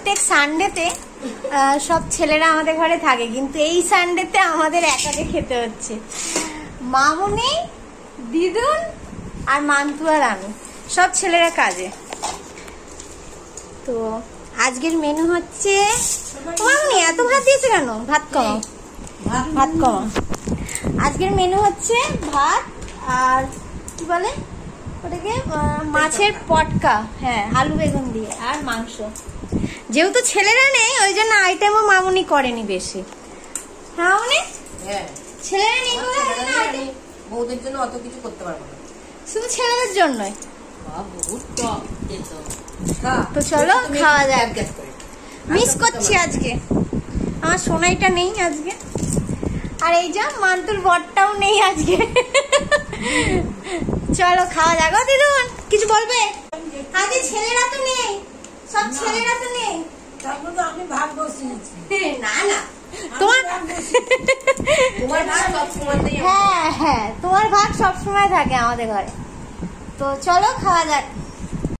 প্রত্যেক সানডেতে সব ছেলেরা আমাদের ঘরে থাকে, কিন্তু এই সানডেতে আমাদের একাকে খেতে হচ্ছে। মামুনি, দিদুন আর মান্তু আর আমি, সব ছেলেরা কাজে। তো আজকের মেনু হচ্ছে, মামুনি এত ভাত দিয়েছে কেন? ভাত কম, ভাত কম। আজকের মেনু হচ্ছে ভাত আর কি বলে ওটাকে, মাছের পটকা, হ্যাঁ আলু বেগুন দিয়ে, আর মাংস। যেহেতু ছেলেরা নেই ওই জন্য আইটেমও মামুনি করেনি বেশি। হ্যাঁ মামুনি, ছেলেরা নেই বউদের জন্য অত কিছু করতে পারবো না, শুধু ছেলেদের জন্যই। তো চলো খাওয়া যাক। মিস করছি আজকে, আমার সোনাইটা নেই আজকে, আর এই যা মান্তুর বরটাও নেই আজকে। চলো খাওয়া যাক। দিদুন কিছু বলবে? আজকে ছেলেরা তো নেই, সব ছেলেরা তো নেই। আমি ভাগ বসিয়েছি। না না, তোমার হ্যাঁ হ্যাঁ, তোমার ভাগ সবসময় থাকে আমাদের ঘরে। তো চলো খাওয়া যাক।